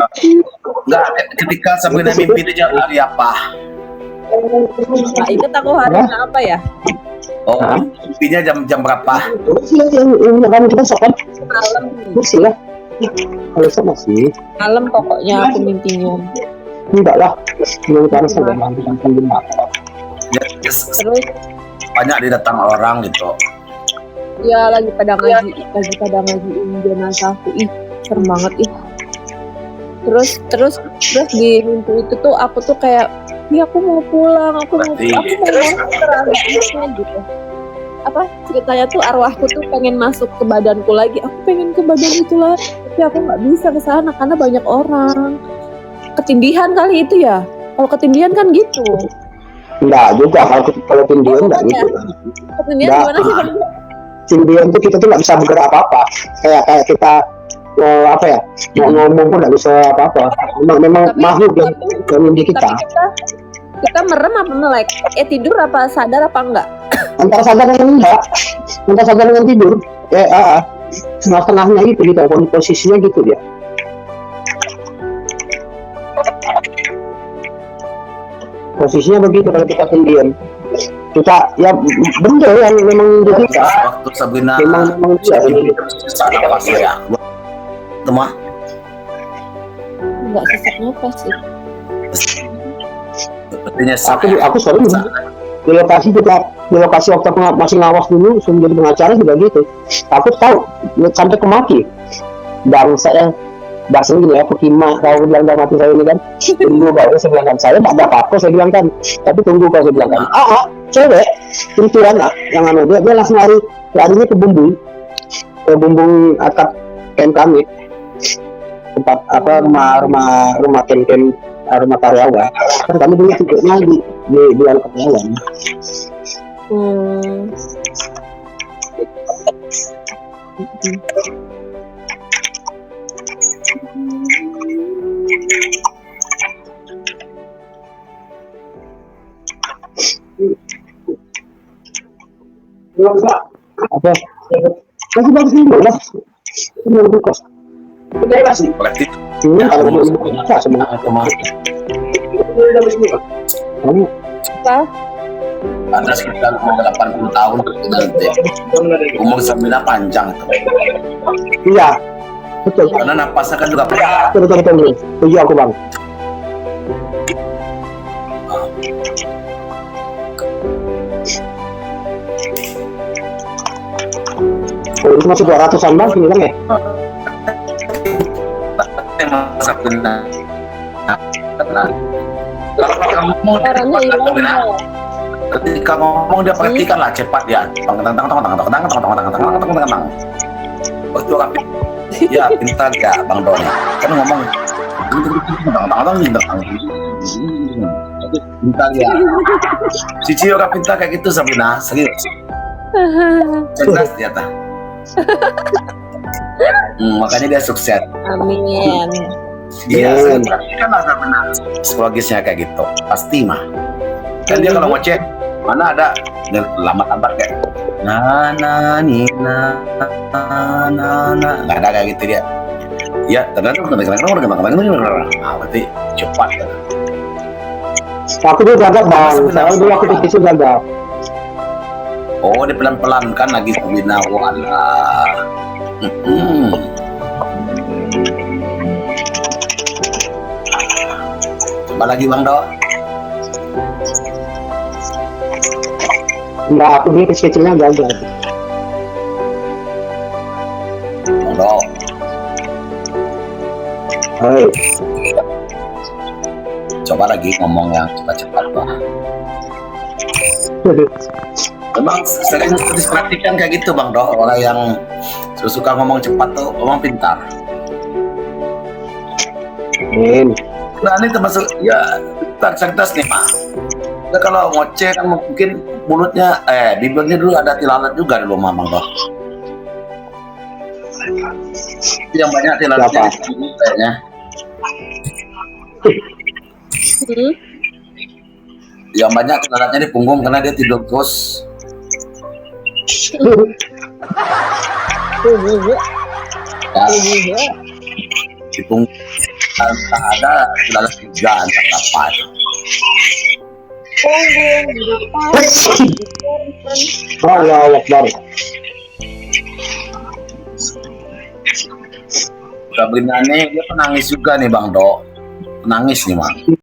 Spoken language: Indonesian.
Enggak, ketika Sabrina mimpi dia hari apa? Nggak inget aku harinya apa ya? Oh, mimpinya jam berapa? Yang kan kita sokan Malam. masih lah. Kalau sama sih, Malam pokoknya aku mimpinya. enggak lah. Yang karena saya nanti kan jemaah. Ya, Terus banyak didatang orang gitu. ya lagi pada ngajiin jenazahku. Ih, serem banget ih. Terus di mimpi itu tuh aku tuh kayak, iya aku mau pulang, aku mau pulang gitu. Apa ceritanya tuh arwahku tuh pengen masuk ke badanku lagi, aku pengen ke badan itu lagi, tapi aku nggak bisa ke sana karena banyak orang. Ketindihan kali itu ya? Kalau ketindihan kan gitu. Enggak juga, kalau tindian enggak gitu. Ketindihan Nggak. gimana sih? Tindian tuh kita tuh nggak bisa bergerak apa-apa. Kayak kita apa ya, mau ngomong pun nggak bisa apa-apa. Memang Tapi- makhluk yang mimpi kita. Tapi kita merem apa melek? Tidur apa sadar apa enggak? Antara sadar dengan enggak, antara sadar dengan tidur. Setengah-setengahnya gitu, posisinya gitu dia. Posisinya begitu kalau kita tindian. Kita ya benda yang memang di kita. Waktu Sabrina Memang dia. saat apa saya? Itu mah Enggak sesak nafas sih. sepertinya Aku sering di lokasi waktu aku masih ngawas dulu sebelum jadi pengacara juga gitu. Aku tahu sampai ke mati. Dan saya bahasanya gini ya, Pekima kalau bilang dalam hati saya ini kan, tunggu baru saya bilang kan, saya tak ada apa-apa saya bilang kan, tapi tunggu kalau saya bilang kan, cewek pinturan yang dia langsung larinya ke bumbung atap camp kami, tempat apa rumah camp rumah karyawan. Kan kami dulu tidurnya di dalam karyawan. Oke, masih bagus nih lah. Ini lebih kos. Udah kasih. berarti Kalau mau bisa sebenarnya otomatis kamu Apa? ada sekitar 80 tahun nanti umur Sabrina panjang tuh. iya betul. Karena napasnya kan juga panjang. Betul. Setuju aku bang. Oh, itu masih 200-an bang, ini kan ya? Memang Sabrina. Karena kalau kamu mau Orangnya hilang Sabrina, ya. ketika ngomong dia perhatikan lah cepat dia. Waktu rapi. Ya pintar ya Bang Doni. Kan ngomong pintar ya. Si Cio orang pintar kayak gitu Sabrina, serius. Cerdas dia tah. Makanya dia sukses. Amin. Iya, saya perhatikan lah Sabrina. Psikologisnya kayak gitu. Pasti mah. Kan dia kalau ngoceh, mana ada lama tambah kayak nggak ada kayak gitu dia. Ya, berarti cepat kan. Aku dulu gagap bang, saya dulu aku pikir gagap. Oh, dia pelan-pelan kan lagi Sabrina. Walah. Coba lagi Bang Do. Enggak, aku dulu kecil-kecilnya gagap. Bang Do. Hei, Coba lagi ngomong yang cepat-cepat Pak. Memang sering diperhatikan kayak gitu Bang Do. Orang yang suka ngomong cepat tuh ngomong pintar. Amin. Nah ini termasuk ya cerdas nih Pak. Nah, kalau ngoceh kan mungkin mulutnya bibirnya dulu ada tilalat juga dulu Bang Do. Yang banyak tilalatnya kayaknya. Yang banyak tilalatnya di punggung karena dia tidur terus. Ya, di punggung entah ada sudah ada tiga entah kapan. Oh, gue yang di depan. Allah Akbar. Sabrina nih dia penangis juga nih Bang Do, penangis nih Bang.